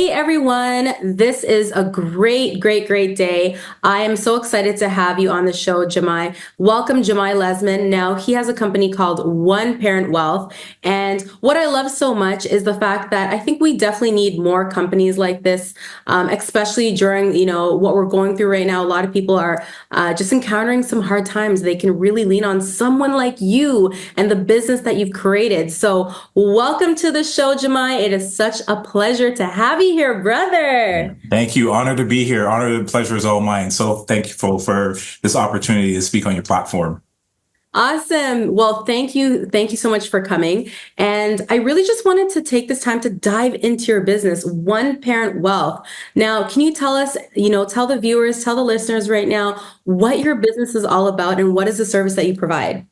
Hey everyone, this is a great day. I am so excited to have you on the show, Jaymyi. Welcome, Jaymyi Lesmond. Now, he has a company called One Parent Wealth. And what I love so much is the fact that I think we definitely need more companies like this, especially during, what we're going through right now. A lot of people are just encountering some hard times. They can really lean on someone like you and the business that you've created. So welcome to the show, Jaymyi. It is such a pleasure to have you here, brother. Thank you. Honor to be here. Honor and pleasure is all mine. So thankful for this opportunity to speak on your platform. Awesome. Well, thank you. Thank you so much for coming. And I really just wanted to take this time to dive into your business, One Parent Wealth. Now, can you tell us, tell the viewers, tell the listeners right now what your business is all about and what is the service that you provide?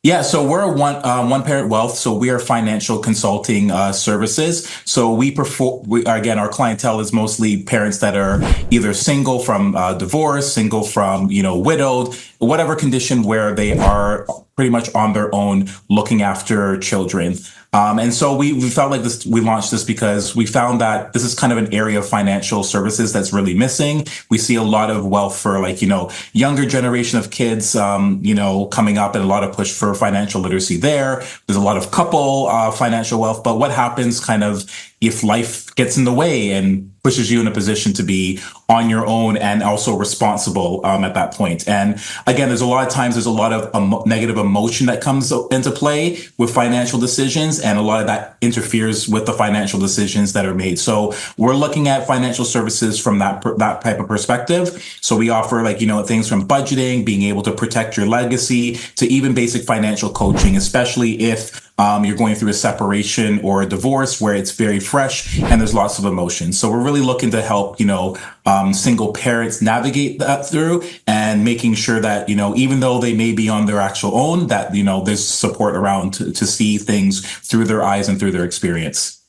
Yeah, so we're a one parent wealth. So we are financial consulting services. So again, our clientele is mostly parents that are either single from divorce, single from widowed, whatever condition where they are pretty much on their own looking after children. And so we felt like this, we launched this because we found that this is kind of an area of financial services that's really missing. We see a lot of wealth for younger generation of kids, coming up and a lot of push for financial literacy there. There's a lot of couple, financial wealth, but what happens kind of if life gets in the way and pushes you in a position to be on your own and also responsible at that point. And again, there's a lot of negative emotion that comes into play with financial decisions, and a lot of that interferes with the financial decisions that are made. So we're looking at financial services from that type of perspective. So we offer things from budgeting, being able to protect your legacy, to even basic financial coaching, especially if you're going through a separation or a divorce where it's very fresh and there's lots of emotion. So we're really looking to help, single parents navigate that through, and making sure that, even though they may be on their actual own, that, there's support around to see things through their eyes and through their experience.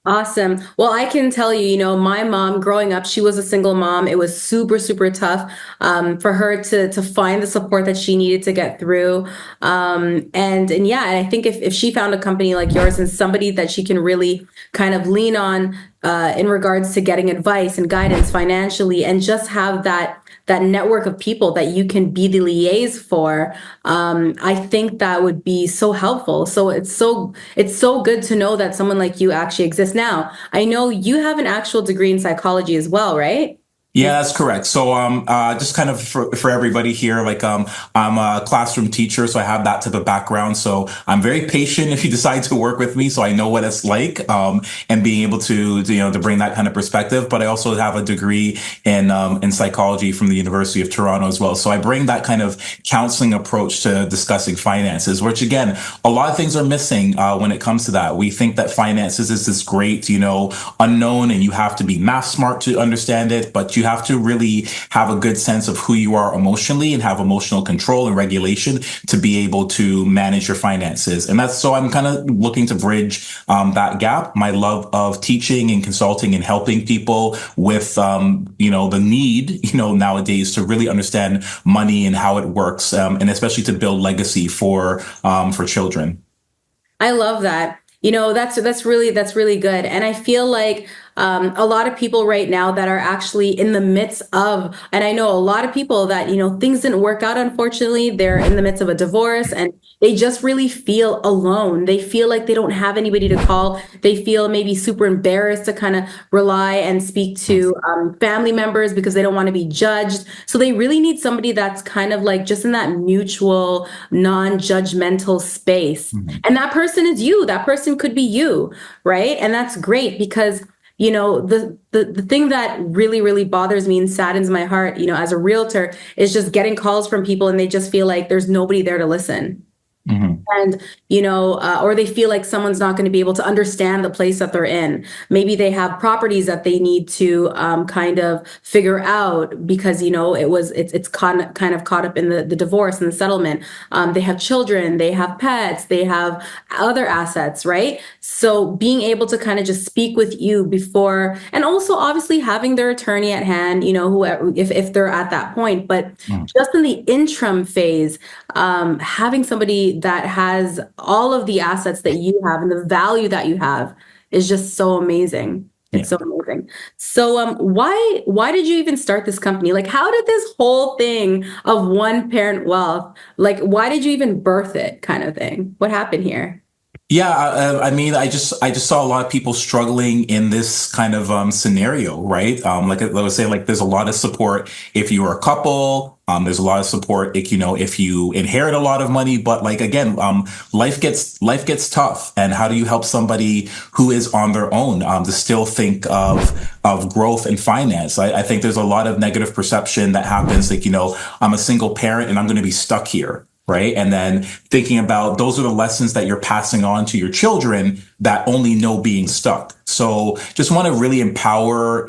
Awesome. Well, I can tell you, my mom growing up, she was a single mom. It was super tough for her to find the support that she needed to get through. And yeah, and I think if she found a company like yours and somebody that she can really kind of lean on in regards to getting advice and guidance financially, and just have that network of people that you can be the liaise for, I think that would be so helpful. So it's so good to know that someone like you actually exists. Now, I know you have an actual degree in psychology as well, right? Yeah, that's correct. So, just kind of for everybody here, I'm a classroom teacher, so I have that type of background. So I'm very patient if you decide to work with me. So I know what it's like, and being able to bring that kind of perspective. But I also have a degree in psychology from the University of Toronto as well. So I bring that kind of counseling approach to discussing finances, which again, a lot of things are missing, when it comes to that. We think that finances is this great, unknown, and you have to be math smart to understand it, but you have to really have a good sense of who you are emotionally and have emotional control and regulation to be able to manage your finances. And so I'm kind of looking to bridge that gap. My love of teaching and consulting and helping people with, the need, nowadays to really understand money and how it works, and especially to build legacy for children. I love that. That's really good. And I feel like a lot of people right now that are actually in the midst of, and I know a lot of people that, things didn't work out, unfortunately. They're in the midst of a divorce and they just really feel alone. They feel like they don't have anybody to call. They feel maybe super embarrassed to kind of rely and speak to family members because they don't want to be judged. So they really need somebody that's kind of like just in that mutual, non-judgmental space. And that person is you. That person could be you, right? And that's great because the thing that really bothers me and saddens my heart, as a realtor, is just getting calls from people and they just feel like there's nobody there to listen. Mhm. And, or they feel like someone's not going to be able to understand the place that they're in. Maybe they have properties that they need to kind of figure out because, it's kind of caught up in the divorce and the settlement. They have children, they have pets, they have other assets, right? So being able to kind of just speak with you before, and also obviously having their attorney at hand, whoever, if they're at that point, but just in the interim phase, having somebody that has all of the assets that you have and the value that you have is just so amazing. It's so amazing. So why did you even start this company? Like how did this whole thing of one parent wealth, like why did you even birth it kind of thing? What happened here? Yeah, I mean, I just saw a lot of people struggling in this kind of scenario, right? Like I was saying, like there's a lot of support if you're a couple. There's a lot of support if if you inherit a lot of money. But like again, life gets tough. And how do you help somebody who is on their own to still think of growth and finance? I think there's a lot of negative perception that happens. Like I'm a single parent and I'm going to be stuck here. Right. And then thinking about those are the lessons that you're passing on to your children that only know being stuck. So just want to really empower,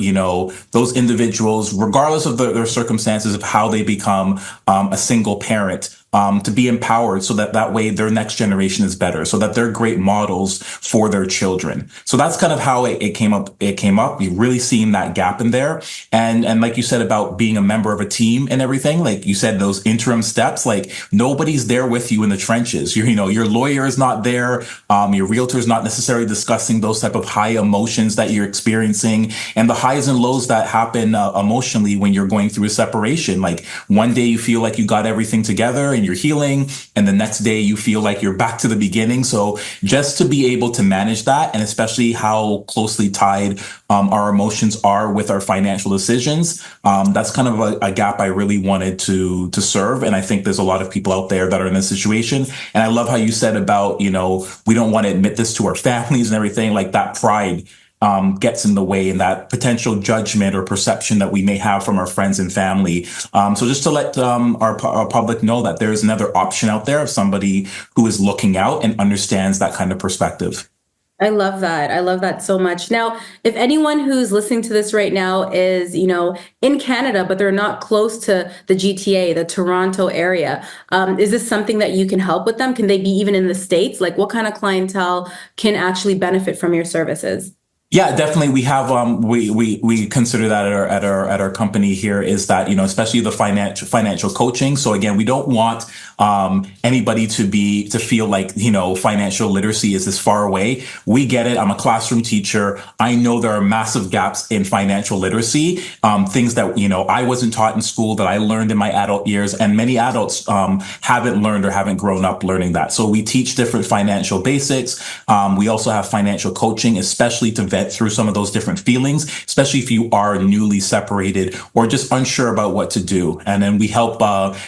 those individuals, regardless of their circumstances of how they become a single parent. To be empowered so that way their next generation is better, so that they're great models for their children. So that's kind of how it came up. It came up. You really seeing that gap in there. And like you said about being a member of a team and everything, like you said, those interim steps, like nobody's there with you in the trenches. Your lawyer is not there. Your realtor is not necessarily discussing those type of high emotions that you're experiencing and the highs and lows that happen emotionally when you're going through a separation. Like one day you feel like you got everything together and you're healing, and the next day you feel like you're back to the beginning. So just to be able to manage that, and especially how closely tied our emotions are with our financial decisions, that's kind of a gap I really wanted to serve. And I think there's a lot of people out there that are in this situation. And I love how you said about, we don't want to admit this to our families and everything. Like that pride gets in the way, and that potential judgment or perception that we may have from our friends and family. So just to let our public know that there is another option out there of somebody who is looking out and understands that kind of perspective. I love that. I love that so much. Now, if anyone who's listening to this right now is, in Canada, but they're not close to the GTA, the Toronto area, is this something that you can help with them? Can they be even in the States? Like what kind of clientele can actually benefit from your services? Yeah, definitely. We have we consider that at our company here is that especially the financial coaching. So again, we don't want anybody to feel like financial literacy is this far away. We get it. I'm a classroom teacher. I know there are massive gaps in financial literacy, things that I wasn't taught in school that I learned in my adult years, and many adults haven't learned or haven't grown up learning that. So we teach different financial basics. We also have financial coaching, especially to vet through some of those different feelings, especially if you are newly separated or just unsure about what to do. And then we help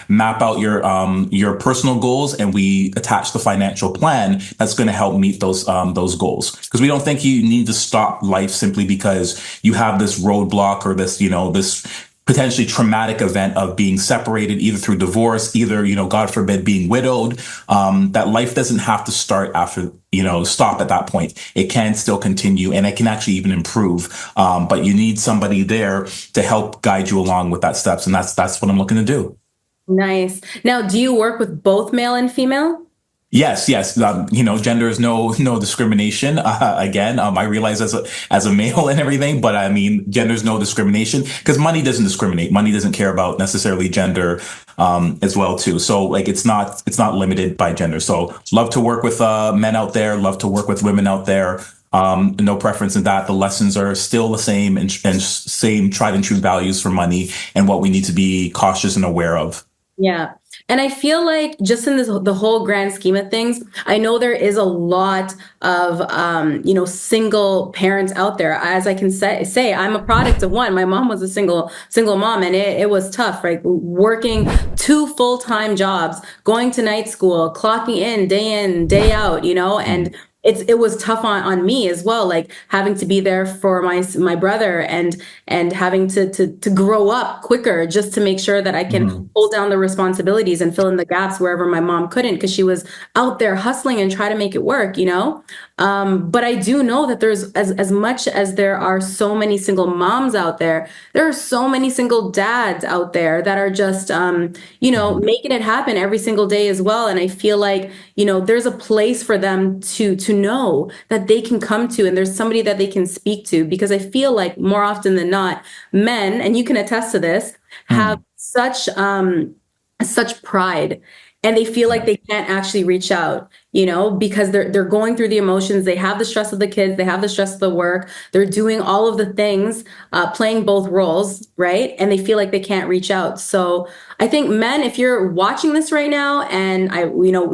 map out your personal goals, and we attach the financial plan that's going to help meet those goals. Because we don't think you need to stop life simply because you have this roadblock or this potentially traumatic event of being separated, either through divorce, either, God forbid, being widowed. That life doesn't have to start after, stop at that point. It can still continue, and it can actually even improve. But you need somebody there to help guide you along with that steps. And that's what I'm looking to do. Nice. Now, do you work with both male and female? Yes, yes. Gender is no discrimination. Again, I realize as a male and everything, but I mean, gender is no discrimination because money doesn't discriminate. Money doesn't care about necessarily gender, as well too. So like, it's not limited by gender. So love to work with men out there. Love to work with women out there. No preference in that. The lessons are still the same and same tried and true values for money and what we need to be cautious and aware of. Yeah. And I feel like just in the whole grand scheme of things, I know there is a lot of, single parents out there. As I can say, I'm a product of one. My mom was a single mom, and it was tough, right? Working two full-time jobs, going to night school, clocking in, day out, and it was tough on me as well, like having to be there for my brother and having to grow up quicker just to make sure that I can Mhm. hold down the responsibilities and fill in the gaps wherever my mom couldn't because she was out there hustling and try to make it work. But I do know that there's as much as there are so many single moms out there are so many single dads out there that are just Mhm. making it happen every single day as well. And I feel like, there's a place for them to know that they can come to, and there's somebody that they can speak to, because I feel like more often than not, men, and you can attest to this, have Mhm. such pride and they feel like they can't actually reach out, because they're going through the emotions. They have the stress of the kids, they have the stress of the work, they're doing all of the things, playing both roles, right? And they feel like they can't reach out. So I think men, if you're watching this right now and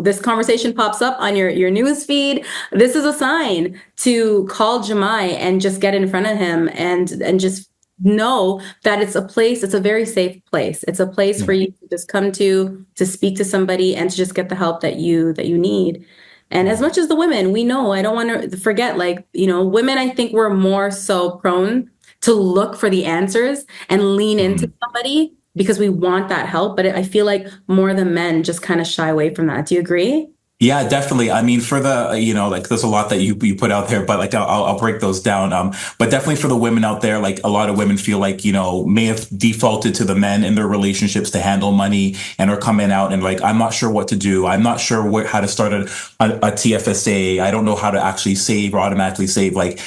this conversation pops up on your news feed, this is a sign to call Jaymyi and just get in front of him and just know that it's a very safe place. It's a place for Yeah. you to just come to speak to somebody and to just get the help that you need. And as much as the women, we know, I don't want to forget, like, women, I think we're more so prone to look for the answers and lean into Mhm. somebody because we want that help. But I feel like more than men just kind of shy away from that. Do you agree? Yeah, definitely. I mean, for the, like there's a lot that you put out there, but like I'll break those down. But definitely for the women out there, like a lot of women feel like, may have defaulted to the men in their relationships to handle money and are coming out and like, I'm not sure what to do. I'm not sure how to start a TFSA. I don't know how to actually save or automatically save. Like,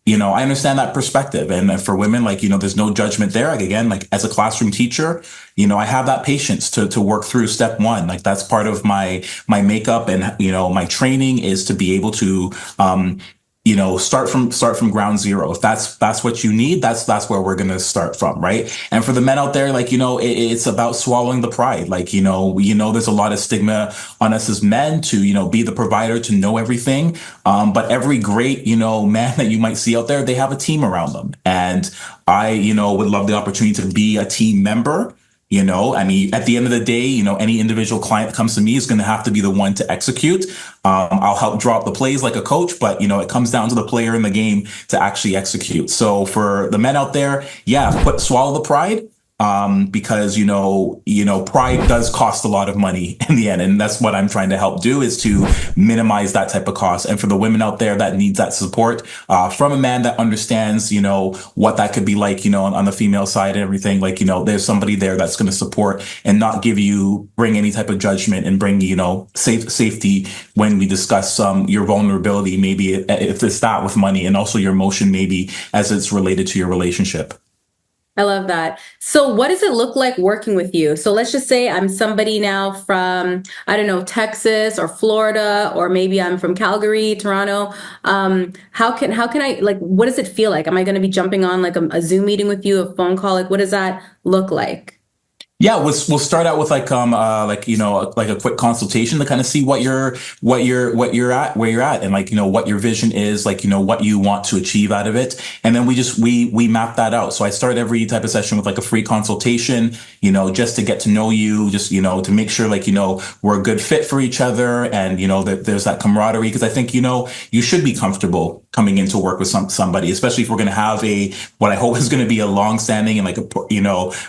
I understand that perspective. And for women, like, there's no judgment there. Like, again, like as a classroom teacher, I have that patience to work through step one. Like that's part of my makeup and, my training is to be able to, start from ground zero. If that's what you need, that's where we're gonna start from, right? And for the men out there, like it's about swallowing the pride. Like there's a lot of stigma on us as men to be the provider, to know everything. But every great man that you might see out there, they have a team around them, and I would love the opportunity to be a team member. I mean, at the end of the day, any individual client that comes to me is going to have to be the one to execute. I'll help draw up the plays like a coach, but it comes down to the player in the game to actually execute. So for the men out there, yeah, swallow the pride. Because pride does cost a lot of money in the end, and that's what I'm trying to help do is to minimize that type of cost. And for the women out there that needs that support from a man that understands, what that could be like, on the female side and everything, like there's somebody there that's going to support and not bring any type of judgment and bring safety when we discuss your vulnerability, maybe if it's that with money, and also your emotion, maybe as it's related to your relationship. I love that. So what does it look like working with you? So let's just say I'm somebody now from, I don't know, Texas or Florida, or maybe I'm from Calgary, Toronto. How can I, like, what does it feel like? Am I going to be jumping on like a Zoom meeting with you, a phone call? Like, what does that look like? Yeah, we'll start out with like like a quick consultation to kind of see what you're at, where you're at, and like what your vision is, like what you want to achieve out of it, and then we map that out. So I start every type of session with like a free consultation, just to get to know you, just to make sure like we're a good fit for each other, and that there's that camaraderie, because I think you should be comfortable coming into work with somebody, especially if we're going to have what I hope is going to be a long-standing and like a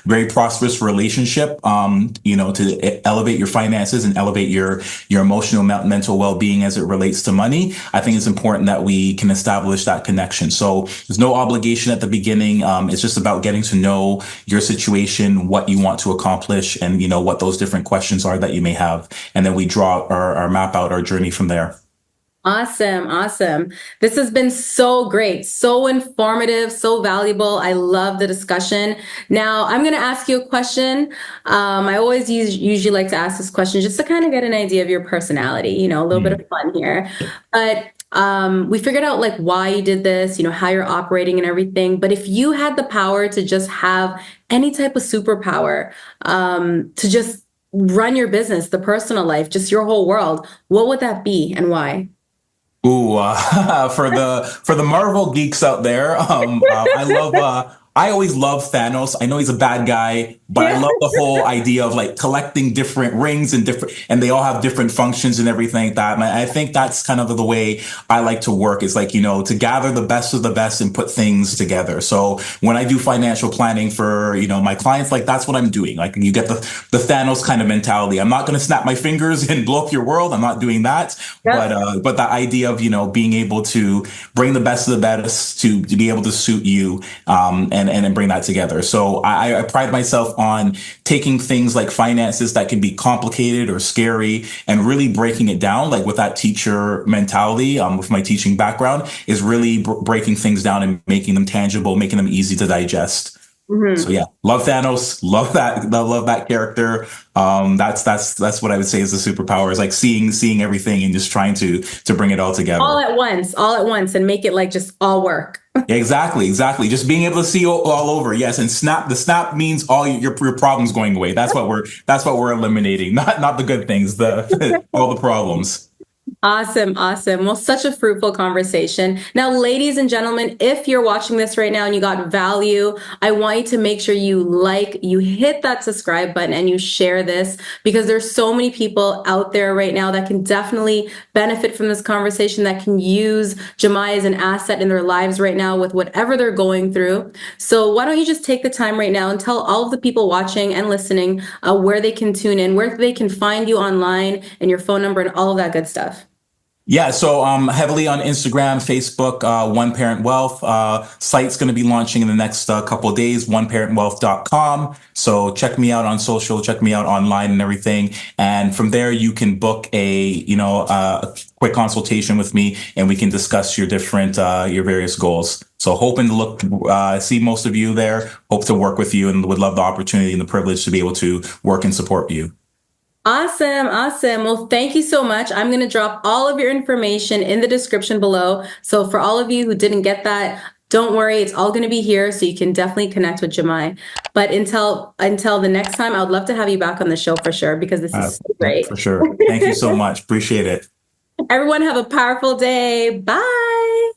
very prosperous relationship. To elevate your finances and elevate your emotional mental well-being as it relates to money. I think it's important that we can establish that connection. So there's no obligation at the beginning. It's just about getting to know your situation, what you want to accomplish, and what those different questions are that you may have, and then we draw our map out our journey from there. Awesome, awesome. This has been so great, so informative, so valuable. I love the discussion. Now, I'm going to ask you a question. I always usually like to ask this question just to kind of get an idea of your personality, a little bit of fun here. But we figured out like why you did this, how you're operating and everything. But if you had the power to just have any type of superpower, to just run your business, the personal life, just your whole world, what would that be and why? Ooh, for the Marvel geeks out there, I always love Thanos. I know he's a bad guy, but I Yeah. love the whole idea of like collecting different rings and they all have different functions and everything like that. And I think that's kind of the way I like to work, is like, to gather the best of the best and put things together. So when I do financial planning for, my clients, like that's what I'm doing. Like you get the Thanos kind of mentality. I'm not going to snap my fingers and blow up your world. I'm not doing that. Yep. But the idea of, being able to bring the best of the best to be able to suit you, and bring that together. So I pride myself on taking things like finances that can be complicated or scary and really breaking it down, like with that teacher mentality, with my teaching background, is really breaking things down and making them tangible, making them easy to digest. So Mhm. yeah, love Thanos, love that character. That's what I would say is the superpower, is like seeing everything and just trying to bring it all together. All at once, and make it like just all work. Yeah, exactly, exactly. Just being able to see all over. Yes, and snap. The snap means all your problems going away. That's what we're eliminating. Not the good things. The all the problems. Awesome, awesome. Well, such a fruitful conversation. Now, ladies and gentlemen, if you're watching this right now and you got value, I want you to make sure you hit that subscribe button and you share this, because there's so many people out there right now that can definitely benefit from this conversation, that can use Jaymyi as an asset in their lives right now with whatever they're going through. So why don't you just take the time right now and tell all of the people watching and listening where they can tune in, where they can find you online, and your phone number and all of that good stuff. Yeah, so heavily on Instagram, Facebook, One Parent Wealth. Site's going to be launching in the next couple of days, oneparentwealth.com. So check me out on social, check me out online and everything. And from there, you can book a quick consultation with me, and we can discuss your various goals. So hoping to see most of you there, hope to work with you, and would love the opportunity and the privilege to be able to work and support you. Awesome, awesome. Well, thank you so much. I'm going to drop all of your information in the description below. So for all of you who didn't get that, don't worry, it's all going to be here, so you can definitely connect with Jaymyi. But until the next time, I would love to have you back on the show for sure, because this is so great. For sure. Thank you so much. Appreciate it. Everyone have a powerful day. Bye.